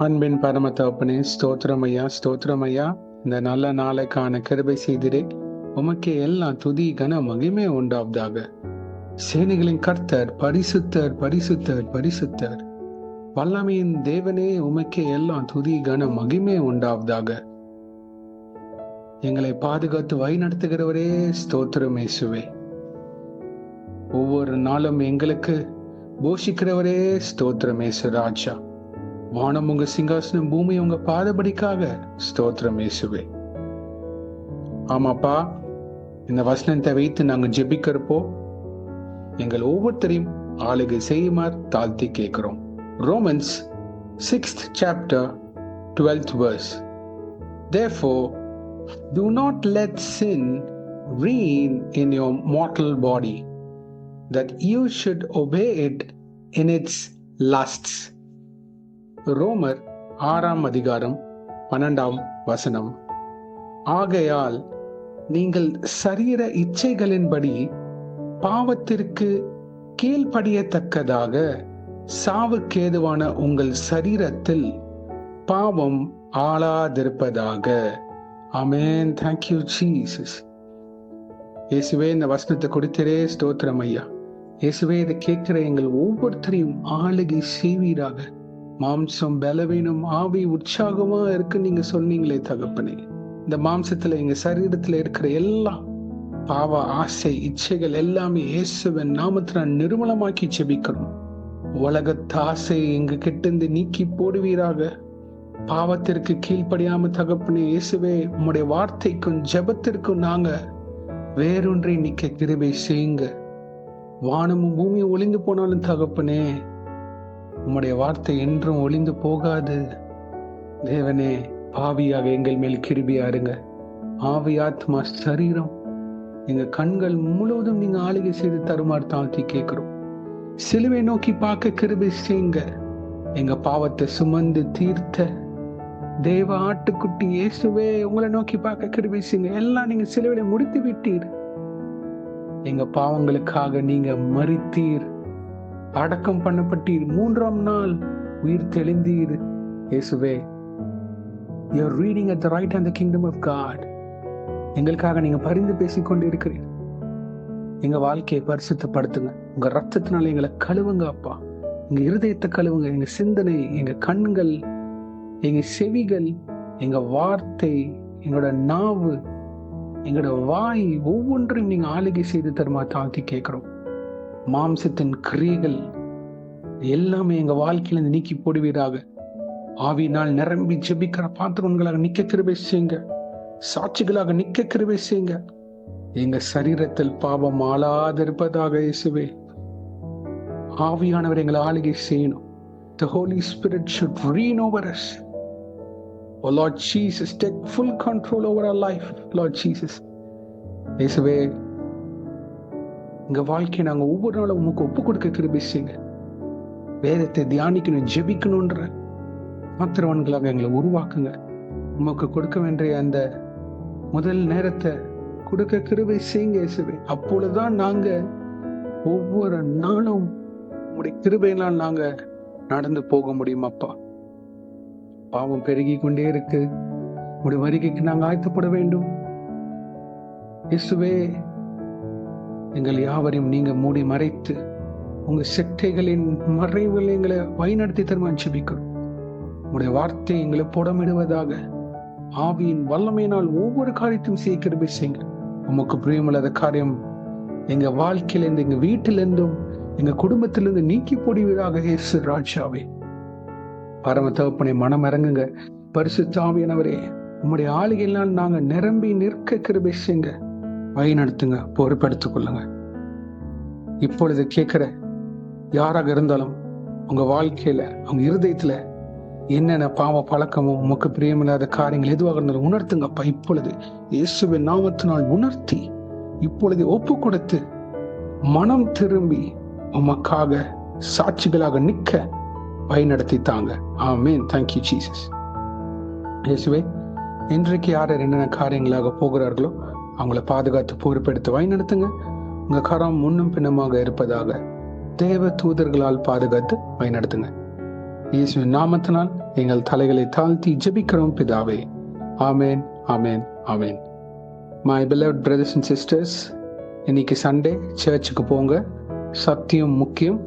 அன்பின் பரம தகப்பனே, ஸ்தோத்திரம் ஐயா, ஸ்தோத்திரம் ஐயா. இந்த நல்ல நாளைக்கான கிருபை செய்திரே. உமக்கே எல்லாம் துதி கன மகிமை உண்டாவதாக. சேனைகளின் கர்த்தர் பரிசுத்தர், பரிசுத்தர், பரிசுத்தர். வல்லமையின் தேவனே, உமக்கே எல்லாம் துதி கன மகிமை உண்டாவதாக. எங்களை பாதுகாத்து வழி நடத்துகிறவரே, ஸ்தோத்திரம் இயேசுவே. ஒவ்வொரு நாளும் எங்களுக்கு போஷிக்கிறவரே, ஸ்தோத்திரம் இயேசு ராஜா. வானம் உங்க சிங்காசனம், பூமி உங்க பாதபடிக்காக, ஸ்தோத்திரம் இயேசுவே. ஆமாப்பா, இந்த வசனத்தை வைத்து நாங்க ஜெபிக்கிறப்போ எங்கள் ஒவ்வொருத்தரையும் ஆளுகை செய்யுமாறு தாழ்த்தி கேட்கிறோம். Romans 6th chapter 12th verse. Therefore, do not let sin reign in your mortal body, that you should obey it in its lusts. ரோமர் 6ஆம் அதிகாரம் 12ஆம் வசனம். ஆகையால் நீங்கள் சரீர இச்சைகளின்படி பாவத்திற்கு கீழ்ப்படியத்தக்கதாக சாவுக்கேதுவான உங்கள் சரீரத்தில் பாவம் ஆளாதிருப்பதாக. ஆமென். Thank you Jesus. இயேசுவே, இந்த வசனத்தை கொடுக்கிறே, ஸ்தோத்திரம் ஐயா. இயேசுவே, இதை கேட்கிற எங்கள் ஒவ்வொருத்தரையும் ஆளுகை செய்வீராக. மாம்சம் பலவீனம், ஆவி உற்சாகமா இருக்கு நீங்க சொன்னீங்களே தகப்பனே. இந்த மாம்சத்துல எங்க சரீரத்துல இருக்கிற எல்லா பாவ ஆசை இச்சைகள் எல்லாமே இயேசுவின் நாமத்துல நிர்மலமாக்கி ஜெபிக்கிறோம். உலகத்து ஆசை எங்க கிட்ட இருந்து நீக்கி போடுவீராக. பாவத்திற்கு கீழ்ப்படியாம தகப்பனே இயேசுவே, உம்முடைய வார்த்தைக்கும் ஜெபத்திற்கும் நாங்க வேறொன்றை நிக்க கிருபை செய்யுங்க. வானமும் பூமியும் ஒளிந்து போனாலும் தகப்பனே, உம்முடைய வார்த்தை என்றும் ஒளிந்து போகாது. தேவனே, பாவியாக எங்கள் மேல் கிருபையா இருங்க. ஆவி, ஆத்மா, சரீரம், எங்க கண்கள் முழுவதும் நீங்க ஆளுகை செய்து தருமாறு தாழ்த்தி கேட்கிறோம். சிலுவை நோக்கி பார்க்க கிருபை செய்யுங்க. எங்க பாவத்தை சுமந்து தீர்த்த தேவ ஆட்டுக்குட்டி இயேசுவே, உங்களை நோக்கி பார்க்க கிருபை செய்யுங்க. எல்லாம் நீங்க சிலுவையில முடித்து விட்டீர். எங்க பாவங்களுக்காக நீங்க மரித்தீர், அடக்கம் பண்ணப்பட்டீர், 3ஆம் நாள் உயிர் தெளிந்தீர். இயேசுவே, you are reading at the right hand the kingdom of God. எங்களுக்காக நீங்க பரிந்து பேசிக்கொண்டு இருக்கிறீர். எங்க வாழ்க்கையை பரிசுத்தப்படுத்துங்க. உங்க ரத்தத்தினால எங்களை கழுவுங்க அப்பா. எங்க இருதயத்தை கழுவுங்க. எங்க சிந்தனை, எங்க கண்கள், எங்க செவிகள், எங்க வார்த்தை, எங்களோட நாவு, எங்களோட வாய் ஒவ்வொன்றையும் நீங்க ஆளுகை செய்து தருமா தாழ்த்தி கேட்கிறோம். மாம்சத்தின் கிரியைகள் எல்லாமே எங்க வாழ்க்கையில இருந்து நீக்கி போடுவீராக. ஆவியினால் நிரம்பி ஜெபிக்கிற பாத்திரங்களாக நிக்க கிருபை செய்யுங்க. சாட்சிகளாக நிக்க கிருபை செய்யுங்க. எங்க சரீரத்தில் பாவம் ஆளாதிருப்பதாக இயேசுவே. ஆவியானவர் எங்களை ஆளுகை செய்யணும். The Holy Spirit should reign over us. Oh Lord Jesus, take full control over our life, Lord Jesus. இயேசுவே, எங்க வாழ்க்கையை நாங்க ஒவ்வொரு நாளும் உமக்கு ஒப்பு கொடுக்க கிருபை செய்யுங்க. வேதத்தை தியானிக்கணும், ஜெபிக்கணும்ன்ற மாத்திரவான்களாக எங்களை உருவாக்குங்க. உமக்கு கொடுக்க வேண்டிய அந்த முதல் நேரத்தை கொடுக்க கிருபை செய்யுங்க இயேசுவே. அப்பொழுதுதான் நாங்க ஒவ்வொரு நாளும் உங்களுடைய கிருபையினால் நாங்க நடந்து போக முடியும் அப்பா. பாவம் பெருகி கொண்டே இருக்கு. உங்களுடைய வருகைக்கு நாங்க ஆயத்தப்பட வேண்டும் இயேசுவே. எங்கள் யாவரையும் நீங்க மூடி மறைத்து உங்க செட்டைகளின் மறைவில் எங்களை வழிநடத்தி தருமா ஜெபிக்கிறோம். உங்களுடைய வார்த்தை எங்களை புடமிடுவதாக. ஆவியின் வல்லமையினால் ஒவ்வொரு காரியத்தையும் செய்ய கிருபை செய்யுங்க. உமக்கு பிரியமில்லாத காரியம் எங்க வாழ்க்கையிலிருந்து, எங்க வீட்டிலிருந்தும், எங்க குடும்பத்திலிருந்து நீக்கி போடுவீராக இயேசு ராஜாவே. பரம தகப்பனே, மனம் இறங்குங்க. பரிசுத்த ஆவியானவரே, உம்முடைய ஆளுகையினால் நாங்க நிரம்பி நிற்க கிருபை செய்யுங்க. வழி நடத்துங்க, பொறுப்பெடுத்துக் கொள்ளுங்க. இப்பொழுது கேட்கிற யாராக இருந்தாலும் உங்க வாழ்க்கையில, உங்க இருதயத்துல என்னென்ன பாவ பழக்கமும் உமக்கு பிரியமில்லாத காரியங்கள் எதுவாக இருந்தாலும் உணர்த்துங்கப்பா. இப்பொழுது இயேசுவின் நாமத்தினால் உணர்த்தி, இப்பொழுது ஒப்பு கொடுத்து, மனம் திரும்பி உமக்காக சாட்சிகளாக நிற்க வழி நடத்தி தாங்க. ஆமென். Thank you Jesus. இயேசுவே, இன்றைக்கு யார் என்னென்ன காரியங்களாக போகிறார்களோ அவங்கள பாதுகாத்து பொறுப்பெடுத்து வழி நடத்துங்க. உங்க கரம் முன்னும் பின்னமாக இருப்பதாக தேவ தூதர்களால் பாதுகாத்து வழி நடத்துங்க. இயேசுவின் நாமத்தினால் எங்கள் தலைகளை தாழ்த்தி ஜெபிக்கிறோம் பிதாவே. Amen, amen, amen. My beloved brothers and sisters, இன்னைக்கு சண்டே, சர்ச்சுக்கு போங்க. சத்தியம் முக்கியம்.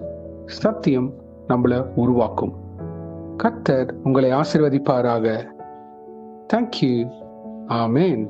சத்தியம் நம்மளை உருவாக்கும். கர்த்தர் உங்களை ஆசீர்வதிப்பாராக. தேங்க்யூ. ஆமேன்.